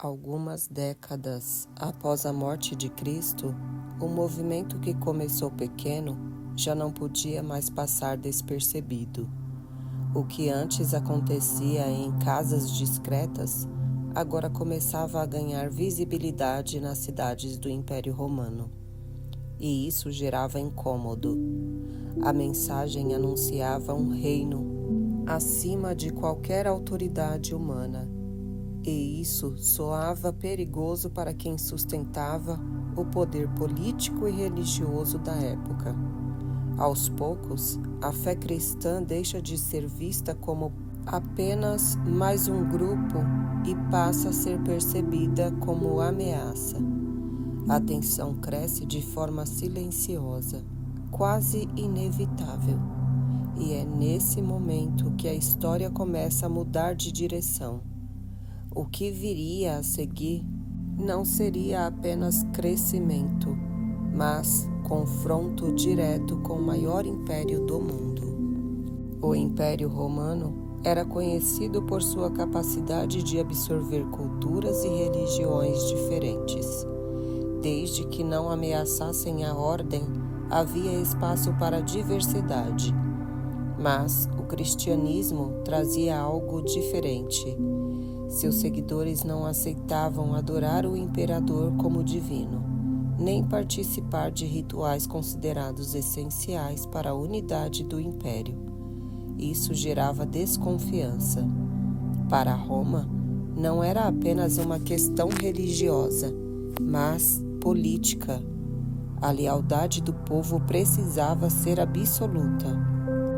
Algumas décadas após a morte de Cristo, o movimento que começou pequeno já não podia mais passar despercebido. O que antes acontecia em casas discretas, agora começava a ganhar visibilidade nas cidades do Império Romano. E isso gerava incômodo. A mensagem anunciava um reino acima de qualquer autoridade humana. E isso soava perigoso para quem sustentava o poder político e religioso da época. Aos poucos, a fé cristã deixa de ser vista como apenas mais um grupo e passa a ser percebida como ameaça. A tensão cresce de forma silenciosa, quase inevitável. E é nesse momento que a história começa a mudar de direção. O que viria a seguir não seria apenas crescimento, mas confronto direto com o maior império do mundo. O Império Romano era conhecido por sua capacidade de absorver culturas e religiões diferentes. Desde que não ameaçassem a ordem, havia espaço para diversidade. Mas o cristianismo trazia algo diferente. Seus seguidores não aceitavam adorar o imperador como divino, nem participar de rituais considerados essenciais para a unidade do império. Isso gerava desconfiança. Para Roma, não era apenas uma questão religiosa, mas política. A lealdade do povo precisava ser absoluta,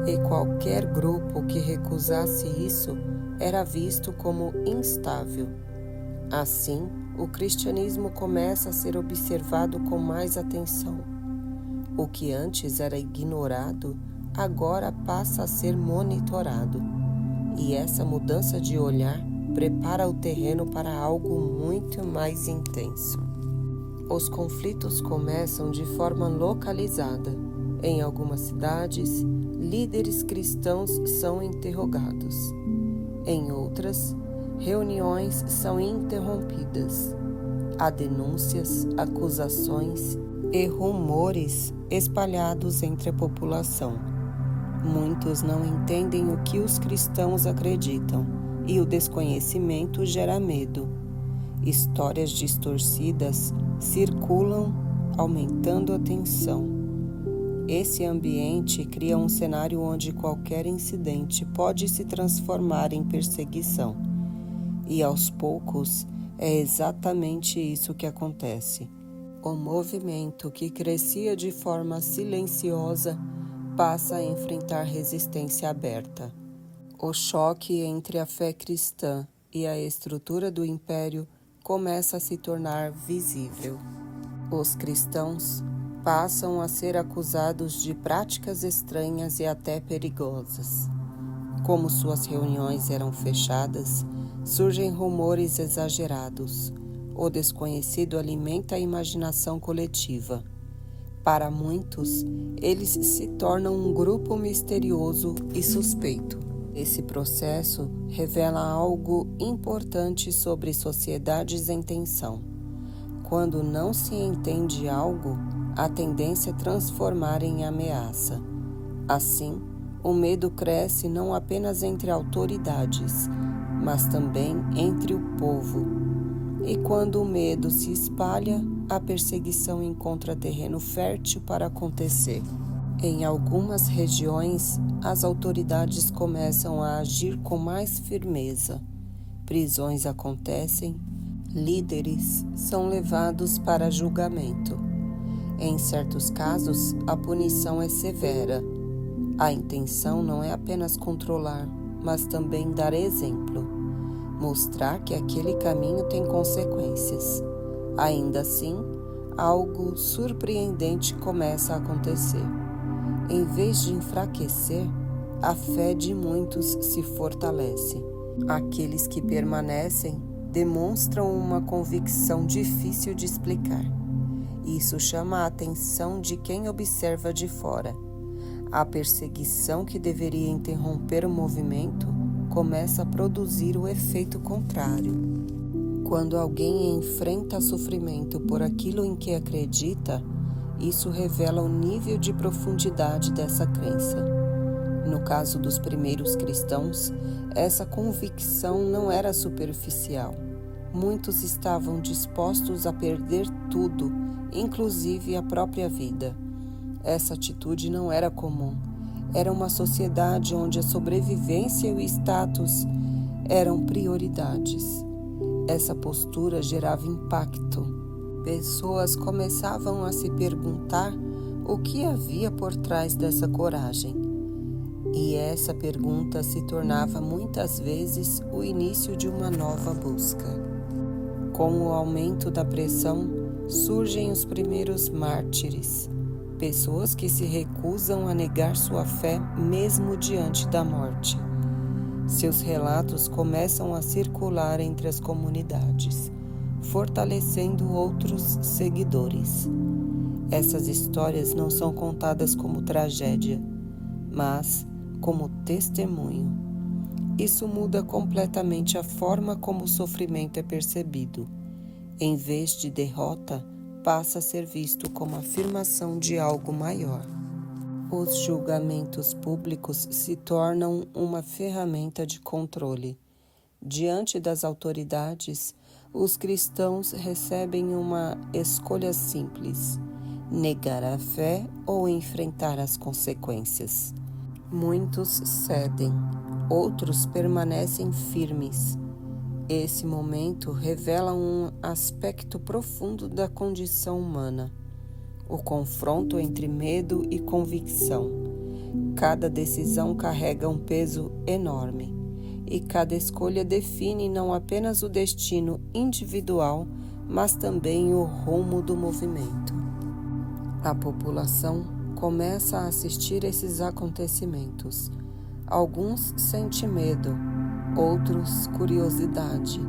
e qualquer grupo que recusasse isso era visto como instável. Assim, o cristianismo começa a ser observado com mais atenção. O que antes era ignorado, agora passa a ser monitorado. E essa mudança de olhar prepara o terreno para algo muito mais intenso. Os conflitos começam de forma localizada. Em algumas cidades, líderes cristãos são interrogados. Em outras, reuniões são interrompidas. Há denúncias, acusações e rumores espalhados entre a população. Muitos não entendem o que os cristãos acreditam e o desconhecimento gera medo. Histórias distorcidas circulam, aumentando a tensão. Esse ambiente cria um cenário onde qualquer incidente pode se transformar em perseguição. E aos poucos, é exatamente isso que acontece. O movimento que crescia de forma silenciosa passa a enfrentar resistência aberta. O choque entre a fé cristã e a estrutura do império começa a se tornar visível. Os cristãos passam a ser acusados de práticas estranhas e até perigosas. Como suas reuniões eram fechadas, surgem rumores exagerados. O desconhecido alimenta a imaginação coletiva. Para muitos, eles se tornam um grupo misterioso e suspeito. Esse processo revela algo importante sobre sociedades em tensão. Quando não se entende algo, a tendência é transformar em ameaça. Assim, o medo cresce não apenas entre autoridades, mas também entre o povo. E quando o medo se espalha, a perseguição encontra terreno fértil para acontecer. Em algumas regiões, as autoridades começam a agir com mais firmeza. Prisões acontecem, líderes são levados para julgamento. Em certos casos, a punição é severa. A intenção não é apenas controlar, mas também dar exemplo, mostrar que aquele caminho tem consequências. Ainda assim, algo surpreendente começa a acontecer. Em vez de enfraquecer, a fé de muitos se fortalece. Aqueles que permanecem demonstram uma convicção difícil de explicar. Isso chama a atenção de quem observa de fora. A perseguição que deveria interromper o movimento começa a produzir o efeito contrário. Quando alguém enfrenta sofrimento por aquilo em que acredita, isso revela o nível de profundidade dessa crença. No caso dos primeiros cristãos, essa convicção não era superficial. Muitos estavam dispostos a perder tudo, inclusive a própria vida. Essa atitude não era comum. Era uma sociedade onde a sobrevivência e o status eram prioridades. Essa postura gerava impacto. Pessoas começavam a se perguntar o que havia por trás dessa coragem. E essa pergunta se tornava muitas vezes o início de uma nova busca. Com o aumento da pressão, surgem os primeiros mártires, pessoas que se recusam a negar sua fé mesmo diante da morte. Seus relatos começam a circular entre as comunidades, fortalecendo outros seguidores. Essas histórias não são contadas como tragédia, mas como testemunho. Isso muda completamente a forma como o sofrimento é percebido. Em vez de derrota, passa a ser visto como afirmação de algo maior. Os julgamentos públicos se tornam uma ferramenta de controle. Diante das autoridades, os cristãos recebem uma escolha simples: negar a fé ou enfrentar as consequências. Muitos cedem, outros permanecem firmes. Esse momento revela um aspecto profundo da condição humana. O confronto entre medo e convicção. Cada decisão carrega um peso enorme, e cada escolha define não apenas o destino individual, mas também o rumo do movimento. A população começa a assistir esses acontecimentos. Alguns sentem medo, outros curiosidade.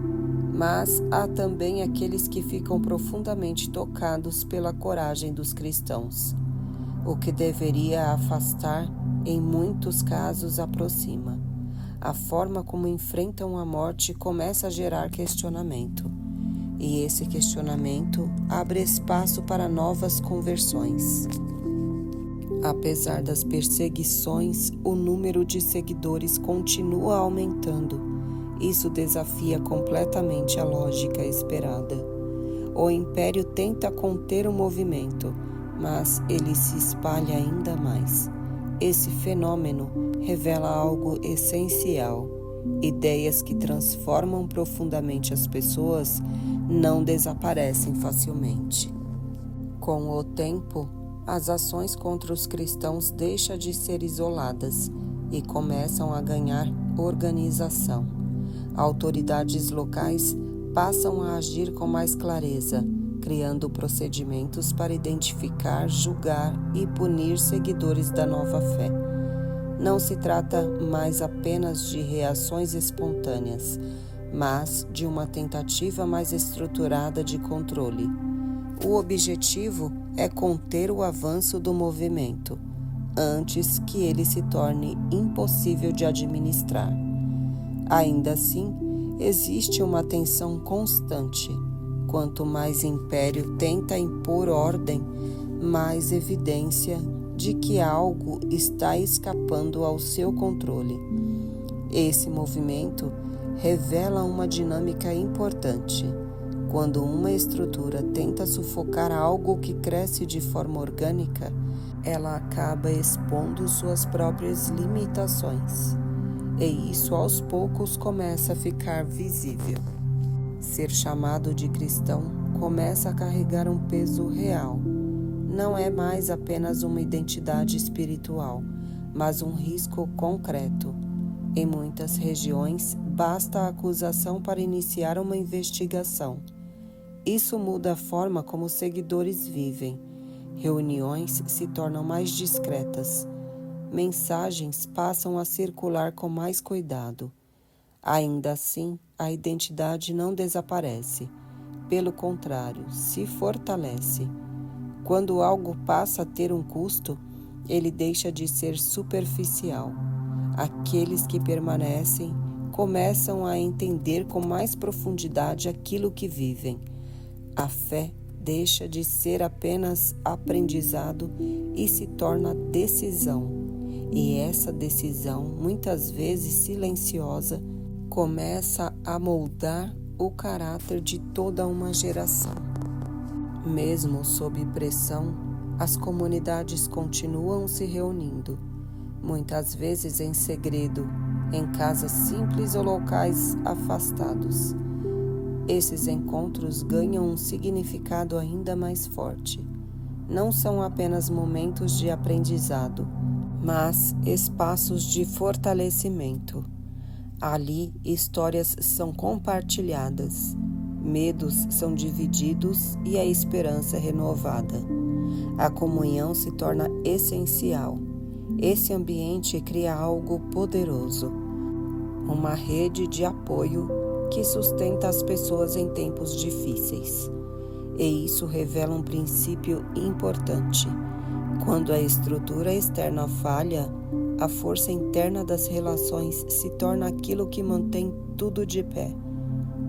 Mas há também aqueles que ficam profundamente tocados pela coragem dos cristãos. O que deveria afastar, em muitos casos, aproxima. A forma como enfrentam a morte começa a gerar questionamento. E esse questionamento abre espaço para novas conversões. Apesar das perseguições, o número de seguidores continua aumentando. Isso desafia completamente a lógica esperada. O império tenta conter o movimento, mas ele se espalha ainda mais. Esse fenômeno revela algo essencial. Ideias que transformam profundamente as pessoas não desaparecem facilmente. Com o tempo, as ações contra os cristãos deixam de ser isoladas e começam a ganhar organização. Autoridades locais passam a agir com mais clareza, criando procedimentos para identificar, julgar e punir seguidores da nova fé. Não se trata mais apenas de reações espontâneas, mas de uma tentativa mais estruturada de controle. O objetivo é conter o avanço do movimento, antes que ele se torne impossível de administrar. Ainda assim, existe uma tensão constante. Quanto mais império tenta impor ordem, mais evidência de que algo está escapando ao seu controle. Esse movimento revela uma dinâmica importante. Quando uma estrutura tenta sufocar algo que cresce de forma orgânica, ela acaba expondo suas próprias limitações. E isso aos poucos começa a ficar visível. Ser chamado de cristão começa a carregar um peso real. Não é mais apenas uma identidade espiritual, mas um risco concreto. Em muitas regiões, basta a acusação para iniciar uma investigação. Isso muda a forma como os seguidores vivem. Reuniões se tornam mais discretas. Mensagens passam a circular com mais cuidado. Ainda assim, a identidade não desaparece. Pelo contrário, se fortalece. Quando algo passa a ter um custo, ele deixa de ser superficial. Aqueles que permanecem começam a entender com mais profundidade aquilo que vivem. A fé deixa de ser apenas aprendizado e se torna decisão. E essa decisão, muitas vezes silenciosa, começa a moldar o caráter de toda uma geração. Mesmo sob pressão, as comunidades continuam se reunindo, muitas vezes em segredo, em casas simples ou locais afastados. Esses encontros ganham um significado ainda mais forte. Não são apenas momentos de aprendizado, mas espaços de fortalecimento. Ali, histórias são compartilhadas, medos são divididos e a esperança é renovada. A comunhão se torna essencial. Esse ambiente cria algo poderoso, uma rede de apoio que sustenta as pessoas em tempos difíceis. E isso revela um princípio importante. Quando a estrutura externa falha, a força interna das relações se torna aquilo que mantém tudo de pé.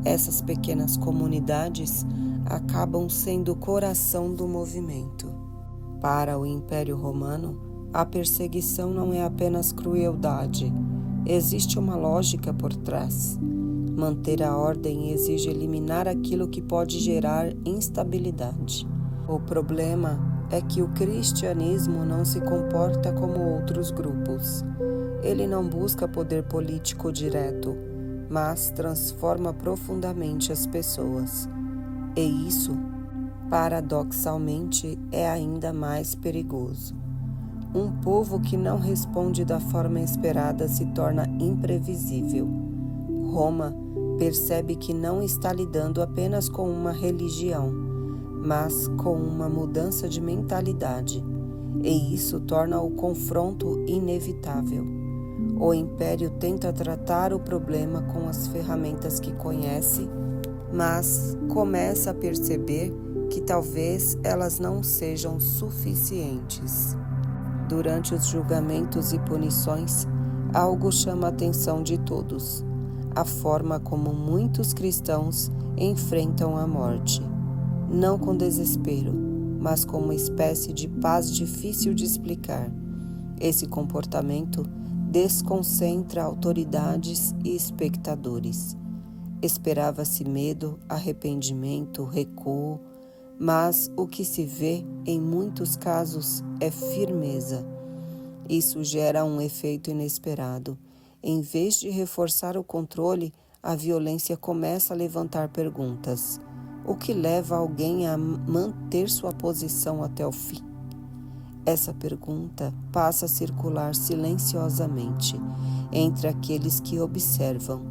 Essas pequenas comunidades acabam sendo o coração do movimento. Para o Império Romano, a perseguição não é apenas crueldade. Existe uma lógica por trás. Manter a ordem exige eliminar aquilo que pode gerar instabilidade. O problema é que o cristianismo não se comporta como outros grupos. Ele não busca poder político direto, mas transforma profundamente as pessoas. E isso, paradoxalmente, é ainda mais perigoso. Um povo que não responde da forma esperada se torna imprevisível. Roma percebe que não está lidando apenas com uma religião, mas com uma mudança de mentalidade, e isso torna o confronto inevitável. O império tenta tratar o problema com as ferramentas que conhece, mas começa a perceber que talvez elas não sejam suficientes. Durante os julgamentos e punições, algo chama a atenção de todos: a forma como muitos cristãos enfrentam a morte. Não com desespero, mas com uma espécie de paz difícil de explicar. Esse comportamento desconcentra autoridades e espectadores. Esperava-se medo, arrependimento, recuo, mas o que se vê, em muitos casos, é firmeza. Isso gera um efeito inesperado. Em vez de reforçar o controle, a violência começa a levantar perguntas. O que leva alguém a manter sua posição até o fim? Essa pergunta passa a circular silenciosamente entre aqueles que observam,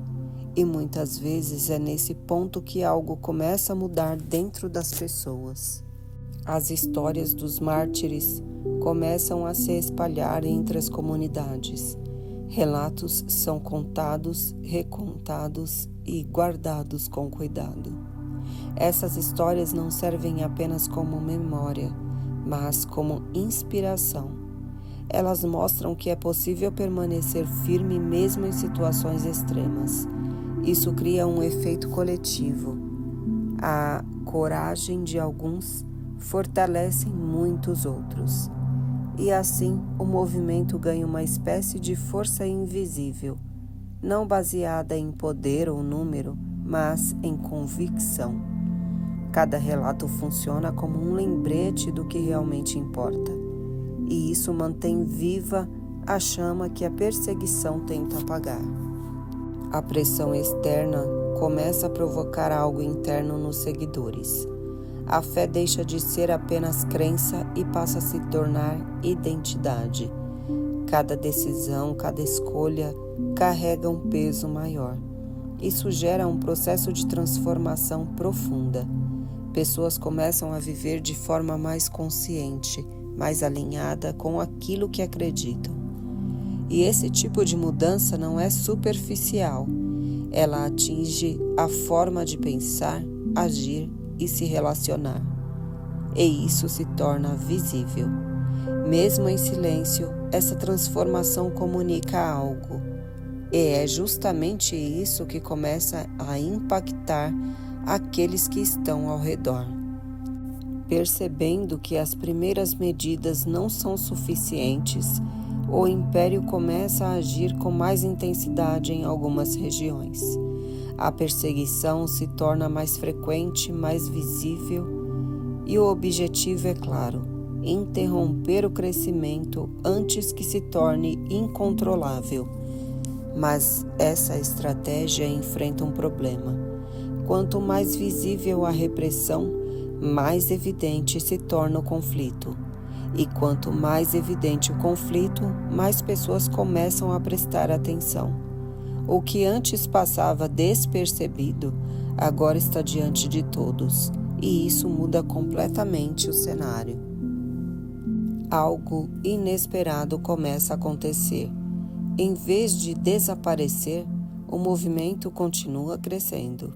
e muitas vezes é nesse ponto que algo começa a mudar dentro das pessoas. As histórias dos mártires começam a se espalhar entre as comunidades. Relatos são contados, recontados e guardados com cuidado. Essas histórias não servem apenas como memória, mas como inspiração. Elas mostram que é possível permanecer firme mesmo em situações extremas. Isso cria um efeito coletivo. A coragem de alguns fortalece muitos outros. E assim, o movimento ganha uma espécie de força invisível, não baseada em poder ou número, mas em convicção. Cada relato funciona como um lembrete do que realmente importa, e isso mantém viva a chama que a perseguição tenta apagar. A pressão externa começa a provocar algo interno nos seguidores. A fé deixa de ser apenas crença e passa a se tornar identidade. Cada decisão, cada escolha carrega um peso maior. Isso gera um processo de transformação profunda. Pessoas começam a viver de forma mais consciente, mais alinhada com aquilo que acreditam. E esse tipo de mudança não é superficial. Ela atinge a forma de pensar, agir e se relacionar. E isso se torna visível. Mesmo em silêncio, essa transformação comunica algo. E é justamente isso que começa a impactar aqueles que estão ao redor. Percebendo que as primeiras medidas não são suficientes, o império começa a agir com mais intensidade em algumas regiões. A perseguição se torna mais frequente, mais visível, e o objetivo é claro: interromper o crescimento antes que se torne incontrolável. Mas essa estratégia enfrenta um problema. Quanto mais visível a repressão, mais evidente se torna o conflito. E quanto mais evidente o conflito, mais pessoas começam a prestar atenção. O que antes passava despercebido, agora está diante de todos, e isso muda completamente o cenário. Algo inesperado começa a acontecer. Em vez de desaparecer, o movimento continua crescendo.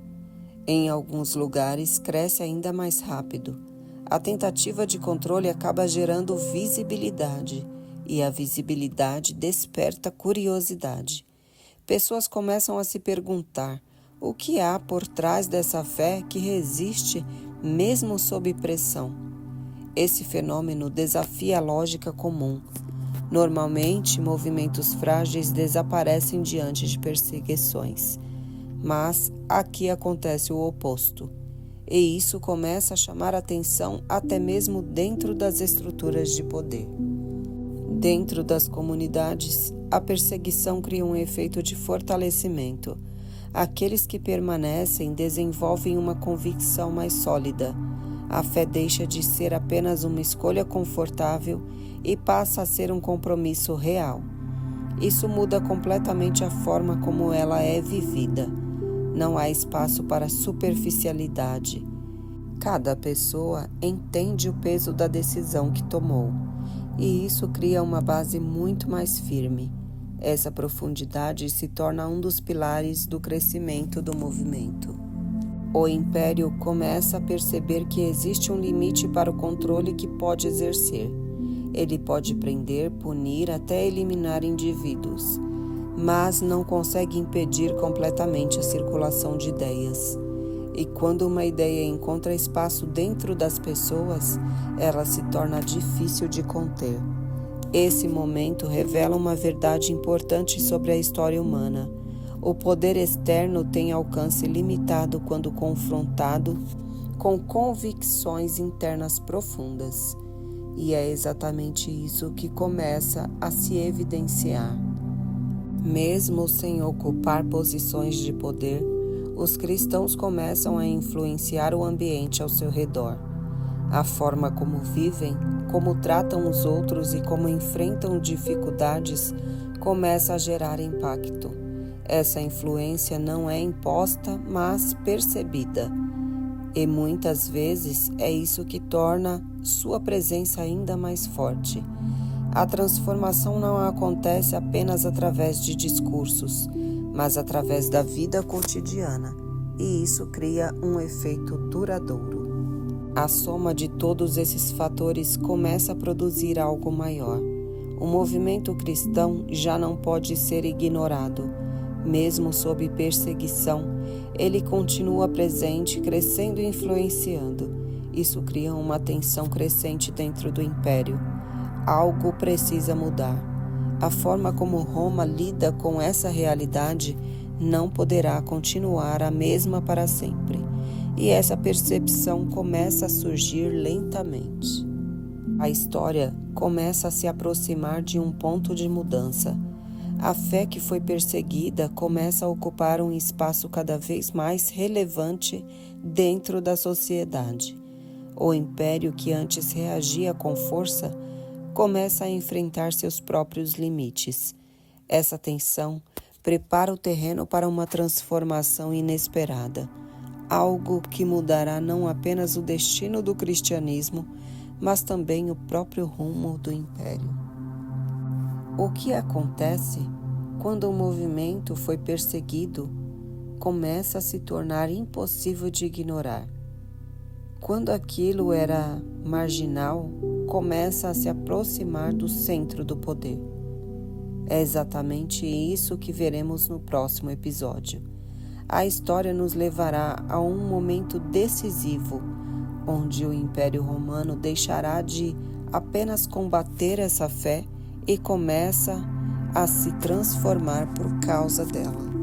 Em alguns lugares, cresce ainda mais rápido. A tentativa de controle acaba gerando visibilidade, e a visibilidade desperta curiosidade. Pessoas começam a se perguntar o que há por trás dessa fé que resiste mesmo sob pressão. Esse fenômeno desafia a lógica comum. Normalmente, movimentos frágeis desaparecem diante de perseguições, mas aqui acontece o oposto, e isso começa a chamar atenção até mesmo dentro das estruturas de poder. Dentro das comunidades, a perseguição cria um efeito de fortalecimento. Aqueles que permanecem desenvolvem uma convicção mais sólida. A fé deixa de ser apenas uma escolha confortável e passa a ser um compromisso real. Isso muda completamente a forma como ela é vivida. Não há espaço para superficialidade. Cada pessoa entende o peso da decisão que tomou, e isso cria uma base muito mais firme. Essa profundidade se torna um dos pilares do crescimento do movimento. O império começa a perceber que existe um limite para o controle que pode exercer. Ele pode prender, punir, até eliminar indivíduos, mas não consegue impedir completamente a circulação de ideias. E quando uma ideia encontra espaço dentro das pessoas, ela se torna difícil de conter. Esse momento revela uma verdade importante sobre a história humana. O poder externo tem alcance limitado quando confrontado com convicções internas profundas. E é exatamente isso que começa a se evidenciar. Mesmo sem ocupar posições de poder, os cristãos começam a influenciar o ambiente ao seu redor. A forma como vivem, como tratam os outros e como enfrentam dificuldades começa a gerar impacto. Essa influência não é imposta, mas percebida. E muitas vezes é isso que torna sua presença ainda mais forte. A transformação não acontece apenas através de discursos, mas através da vida cotidiana, e isso cria um efeito duradouro. A soma de todos esses fatores começa a produzir algo maior. O movimento cristão já não pode ser ignorado. Mesmo sob perseguição, ele continua presente, crescendo e influenciando. Isso cria uma tensão crescente dentro do império. Algo precisa mudar. A forma como Roma lida com essa realidade não poderá continuar a mesma para sempre. E essa percepção começa a surgir lentamente. A história começa a se aproximar de um ponto de mudança. A fé que foi perseguida começa a ocupar um espaço cada vez mais relevante dentro da sociedade. O império que antes reagia com força começa a enfrentar seus próprios limites. Essa tensão prepara o terreno para uma transformação inesperada, algo que mudará não apenas o destino do cristianismo, mas também o próprio rumo do império. O que acontece quando o movimento foi perseguido começa a se tornar impossível de ignorar. Quando aquilo era marginal, começa a se aproximar do centro do poder. É exatamente isso que veremos no próximo episódio. A história nos levará a um momento decisivo, onde o Império Romano deixará de apenas combater essa fé e começa a se transformar por causa dela.